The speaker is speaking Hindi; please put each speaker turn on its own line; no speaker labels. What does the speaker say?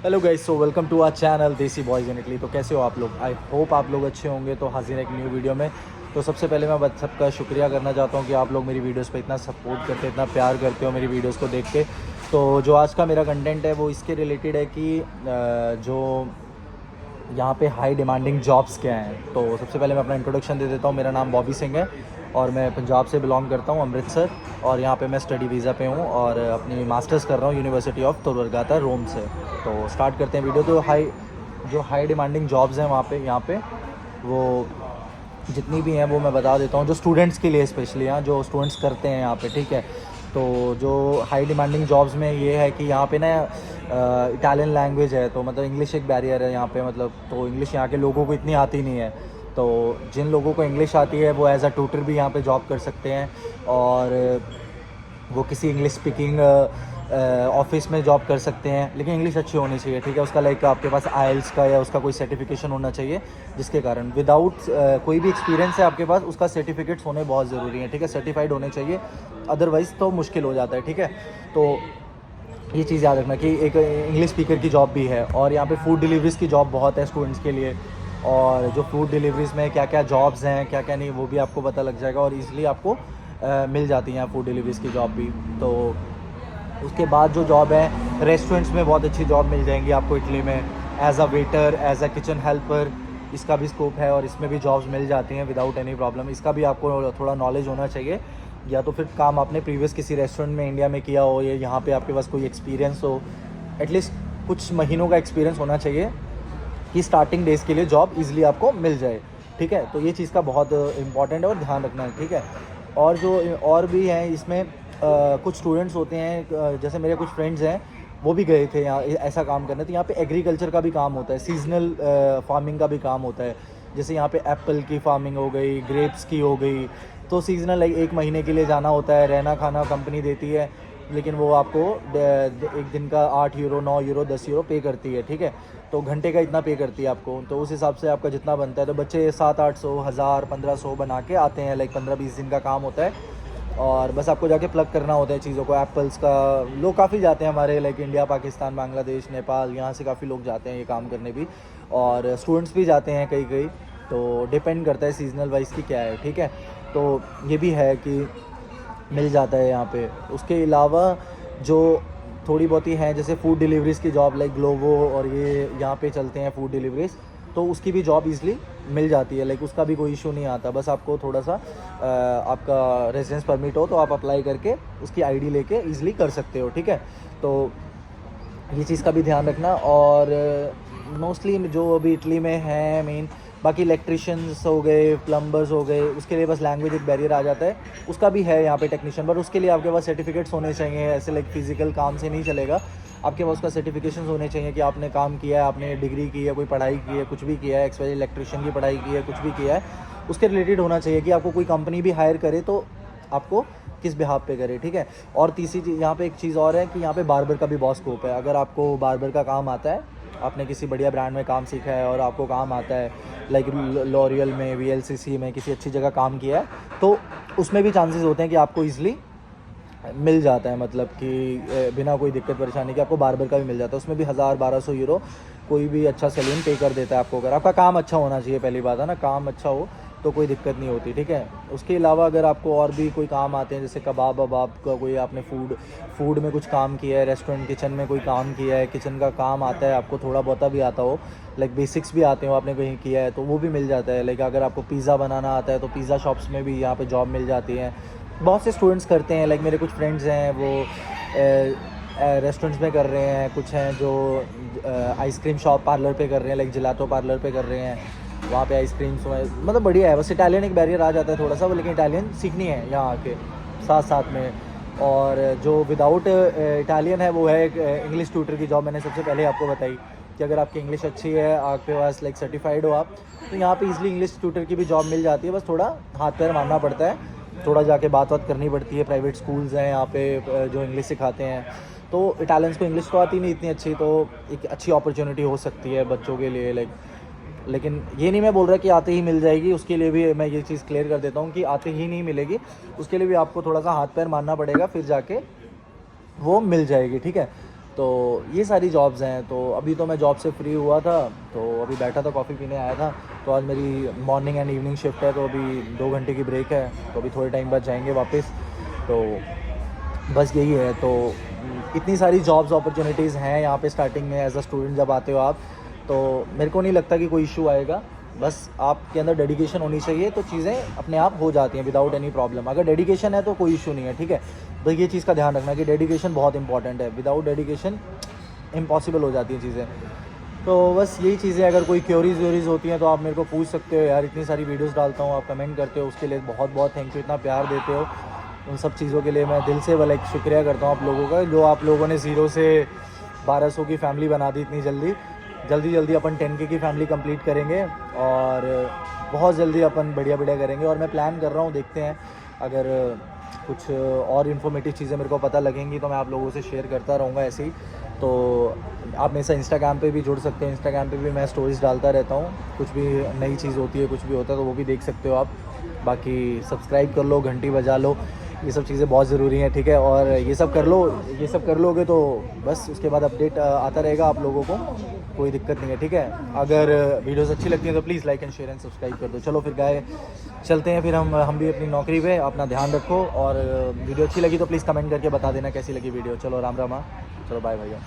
Hello guys, so welcome to our channel Desi boys in Italy. तो कैसे हो आप लोग? आई होप आप लोग अच्छे होंगे। तो हाजिर है एक न्यू वीडियो में। तो सबसे पहले मैं सबका शुक्रिया करना चाहता हूँ कि आप लोग मेरी वीडियोस पे इतना सपोर्ट करते हैं, इतना प्यार करते हो मेरी वीडियोस को देख के। तो जो आज का मेरा कंटेंट है वो इसके रिलेटेड है कि जो यहाँ पे हाई डिमांडिंग जॉब्स क्या हैं। तो सबसे पहले मैं अपना इंट्रोडक्शन दे देता हूँ। मेरा नाम बॉबी सिंह है और मैं पंजाब से बिलोंग करता हूँ, अमृतसर। और यहाँ पे मैं स्टडी वीज़ा पे हूँ और अपनी मास्टर्स कर रहा हूँ यूनिवर्सिटी ऑफ तोरगाता रोम से। तो स्टार्ट करते हैं वीडियो। तो जो हाई डिमांडिंग जॉब्स हैं वहाँ पे यहाँ पे वो जितनी भी हैं वो मैं बता देता हूँ, जो स्टूडेंट्स के लिए स्पेशली, यहाँ जो स्टूडेंट्स करते हैं यहाँ पे, ठीक है। तो जो हाई डिमांडिंग जॉब्स में ये है कि यहाँ पे ना इटालियन लैंग्वेज है, तो मतलब इंग्लिश एक बैरियर है यहाँ पे, मतलब तो इंग्लिश यहाँ के लोगों को इतनी आती नहीं है। तो जिन लोगों को इंग्लिश आती है वो एज अ ट्यूटर भी यहाँ पे जॉब कर सकते हैं और वो किसी इंग्लिश स्पीकिंग ऑफिस में जॉब कर सकते हैं, लेकिन इंग्लिश अच्छी होनी चाहिए, ठीक है। उसका लाइक आपके पास आइल्स का या उसका कोई सर्टिफिकेशन होना चाहिए, जिसके कारण विदाउट कोई भी एक्सपीरियंस है आपके पास, उसका सर्टिफिकेट्स होने बहुत ज़रूरी है, ठीक है। सर्टिफाइड होने चाहिए, अदरवाइज़ तो मुश्किल हो जाता है, ठीक है। तो ये चीज़ याद रखना कि एक इंग्लिश स्पीकर की जॉब भी है। और यहाँ पे फूड डिलीवरीज़ की जॉब बहुत है स्टूडेंट्स के लिए। और जो फूड डिलीवरीज़ में क्या क्या जॉब्स हैं, क्या क्या नहीं, वो भी आपको पता लग जाएगा और ईज़िली आपको मिल जाती हैं यहाँ फूड डिलीवरीज़ की जॉब भी। तो उसके बाद जो जॉब है, रेस्टोरेंट्स में बहुत अच्छी जॉब मिल जाएंगी आपको इटली में, as a waiter, as a kitchen helper. इसका भी स्कोप है और इसमें भी जॉब्स मिल जाती हैं विदाउट एनी प्रॉब्लम। इसका भी आपको थोड़ा नॉलेज होना चाहिए, या तो फिर काम आपने प्रीवियस किसी रेस्टोरेंट में इंडिया में किया हो, या यहाँ पे आपके पास कोई एक्सपीरियंस हो, एटलीस्ट कुछ महीनों का एक्सपीरियंस होना चाहिए कि स्टार्टिंग डेज़ के लिए जॉब ईज़िली आपको मिल जाए, ठीक है। तो ये चीज़ का बहुत इंपॉर्टेंट है और ध्यान रखना है, ठीक है। और जो और भी हैं इसमें कुछ स्टूडेंट्स होते हैं, जैसे मेरे कुछ फ्रेंड्स हैं, वो भी गए थे यहाँ ऐसा काम करने। तो यहाँ पे एग्रीकल्चर का भी काम होता है, सीजनल फार्मिंग का भी काम होता है। जैसे यहाँ पे एप्पल की फार्मिंग हो गई, ग्रेप्स की हो गई। तो सीजनल लाइक 1 महीने के लिए जाना होता है, रहना खाना कंपनी देती है, लेकिन वो आपको एक दिन का 8 यूरो, 9 यूरो, 10 यूरो पे करती है, ठीक है। तो घंटे का इतना पे करती है आपको, तो उस हिसाब से आपका जितना बनता है। तो बच्चे 700-800, 1000, 1500 बना के आते हैं, लाइक 15-20 दिन का काम होता है। और बस आपको जाके प्लग करना होता है चीज़ों को। एप्पल्स का लोग काफ़ी जाते हैं हमारे, लाइक इंडिया, पाकिस्तान, बांग्लादेश, नेपाल, यहाँ से काफ़ी लोग जाते हैं ये काम करने भी, और स्टूडेंट्स भी जाते हैं कई कई। तो डिपेंड करता है सीजनल वाइज की क्या है, ठीक है। तो ये भी है कि मिल जाता है यहाँ पे। उसके अलावा जो थोड़ी बहुत ही हैं, जैसे फूड डिलीवरीज़ की जॉब, लाइक ग्लोवो और ये यहाँ पे चलते हैं फूड डिलीवरीज़, तो उसकी भी जॉब ईज़िली मिल जाती है, लाइक उसका भी कोई इशू नहीं आता। बस आपको थोड़ा सा आपका रेजिडेंस परमिट हो तो आप अप्लाई करके उसकी आईडी लेके ईज़िली कर सकते हो, ठीक है। तो ये चीज़ का भी ध्यान रखना। और मोस्टली जो अभी इटली में है मेन, बाकी इलेक्ट्रिशियंस हो गए, प्लम्बर्स हो गए, उसके लिए बस लैंग्वेज एक बैरियर आ जाता है। उसका भी है यहाँ पे टेक्नीशियन, बट उसके लिए आपके पास सर्टिफिकेट्स होने चाहिए। ऐसे लाइक फिजिकल काम से नहीं चलेगा, आपके पास उसका सर्टिफिकेशन होने चाहिए कि आपने काम किया है, आपने डिग्री की है, कोई पढ़ाई की है, कुछ भी किया है, एक्सवाइजेड इलेक्ट्रिशियन की पढ़ाई की है, कुछ भी किया है, उसके रिलेटेड होना चाहिए कि आपको कोई कंपनी भी हायर करे तो आपको किस बिहाफ पे करे, ठीक है। और तीसरी चीज़ यहाँ पे एक चीज़ और है कि यहाँ पे बार्बर का भी बहुत स्कोप है। अगर आपको बार्बर का काम आता है, आपने किसी बढ़िया ब्रांड में काम सीखा है और आपको काम आता है, लाइक लॉरियल में, वीएलसीसी में, किसी अच्छी जगह काम किया है, तो उसमें भी चांसेस होते हैं कि आपको ईज़िली मिल जाता है, मतलब कि बिना कोई दिक्कत परेशानी के आपको बार्बर का भी मिल जाता है। उसमें भी 1000-1200 यूरो कोई भी अच्छा सैलून पे कर देता है आपको। अगर आपका काम अच्छा होना चाहिए, पहली बात है ना, काम अच्छा हो तो कोई दिक्कत नहीं होती, ठीक है। उसके अलावा अगर आपको और भी कोई काम आते हैं, जैसे कबाब वबाब का, कोई आपने फूड में कुछ काम किया है, रेस्टोरेंट किचन में कोई काम किया है, किचन का काम आता है आपको, थोड़ा बहुता भी आता हो, लाइक बेसिक्स भी आते हो, आपने कहीं किया है, तो वो भी मिल जाता है। लाइक अगर आपको पिज़्ज़ा बनाना आता है तो पिज़्ज़ा शॉप्स में भी यहाँ पे जॉब मिल जाती है। बहुत से स्टूडेंट्स करते हैं, लाइक मेरे कुछ फ्रेंड्स हैं वो रेस्टोरेंट्स में कर रहे हैं, कुछ हैं जो आइसक्रीम शॉप पार्लर पे कर रहे हैं, लाइक जिलातो पार्लर पे कर रहे हैं, वहाँ पे आइसक्रीम्स, मतलब बढ़िया है। बस इटालियन एक बैरियर आ जाता है थोड़ा सा, लेकिन इटालियन सीखनी है यहाँ आके साथ साथ में। और जो विदाउट इटालियन है वो है एक इंग्लिश ट्यूटर की जॉब। मैंने सबसे पहले आपको बताई कि अगर आपकी इंग्लिश अच्छी है, आपके पास लाइक सर्टिफाइड हो आप, तो यहाँ पे इजीली इंग्लिश ट्यूटर की भी जॉब मिल जाती है। बस थोड़ा हाथ पैर मारना पड़ता है, थोड़ा जाके बात करनी पड़ती है। प्राइवेट स्कूल्स हैं यहाँ पे जो इंग्लिश सिखाते हैं, तो इटालियंस को इंग्लिश तो आती नहीं इतनी अच्छी, तो एक अच्छी अपॉर्चुनिटी हो सकती है बच्चों के लिए, लाइक। लेकिन ये नहीं मैं बोल रहा कि आते ही मिल जाएगी, उसके लिए भी मैं ये चीज़ क्लियर कर देता हूँ कि आते ही नहीं मिलेगी, उसके लिए भी आपको थोड़ा सा हाथ पैर मारना पड़ेगा, फिर जाके वो मिल जाएगी, ठीक है। तो ये सारी जॉब्स हैं। तो अभी तो मैं जॉब से फ्री हुआ था, तो अभी बैठा था, कॉफ़ी पीने आया था। तो आज मेरी मॉर्निंग एंड इवनिंग शिफ्ट है, तो अभी 2 घंटे की ब्रेक है, तो अभी थोड़े टाइम बाद जाएंगे वापस। तो बस यही है। तो इतनी सारी जॉब्स अपॉर्चुनिटीज़ हैं यहाँ पे स्टार्टिंग में एज अ स्टूडेंट जब आते हो आप, तो मेरे को नहीं लगता कि कोई इशू आएगा। बस आपके अंदर डेडिकेशन होनी चाहिए, तो चीज़ें अपने आप हो जाती हैं विदाउट एनी प्रॉब्लम। अगर डेडिकेशन है तो कोई इशू नहीं है, ठीक है। तो ये चीज़ का ध्यान रखना कि डेडिकेशन बहुत इंपॉर्टेंट है, विदाउट डेडिकेशन इम्पॉसिबल हो जाती हैं चीज़ें। तो बस यही चीज़ें, अगर कोई क्योरीज व्योरीज होती हैं तो आप मेरे को पूछ सकते हो यार। इतनी सारी वीडियोस डालता हूँ, आप कमेंट करते हो, उसके लिए बहुत बहुत थैंक यू, इतना प्यार देते हो। उन सब चीज़ों के लिए मैं दिल से लाइक शुक्रिया करता हूँ आप लोगों का, जो आप लोगों ने 0 से 1200 की फैमिली बना दी इतनी जल्दी अपन 10K की फैमिली कंप्लीट करेंगे, और बहुत जल्दी अपन बढ़िया करेंगे। और मैं प्लान कर रहा हूँ, देखते हैं अगर कुछ और इन्फॉर्मेटिव चीज़ें मेरे को पता लगेंगी तो मैं आप लोगों से शेयर करता रहूँगा ऐसे ही। तो आप मेरे से इंस्टाग्राम पे भी जुड़ सकते हो, इंस्टाग्राम पे भी मैं स्टोरीज डालता रहता हूँ, कुछ भी नई चीज़ होती है, कुछ भी होता है तो वो भी देख सकते हो आप। बाकी सब्सक्राइब कर लो, घंटी बजा लो, ये सब चीज़ें बहुत ज़रूरी हैं, ठीक है। और ये सब कर लोगे तो बस उसके बाद अपडेट आता रहेगा आप लोगों को, कोई दिक्कत नहीं है, ठीक है। अगर वीडियोस अच्छी लगती हैं तो please like and share and subscribe कर दो। चलो फिर गाय चलते हैं, फिर हम भी अपनी नौकरी पे, अपना ध्यान रखो। और वीडियो अच्छी लगी तो प्लीज़ कमेंट करके बता देना कैसी लगी वीडियो। चलो राम राम, चलो बाय भैया।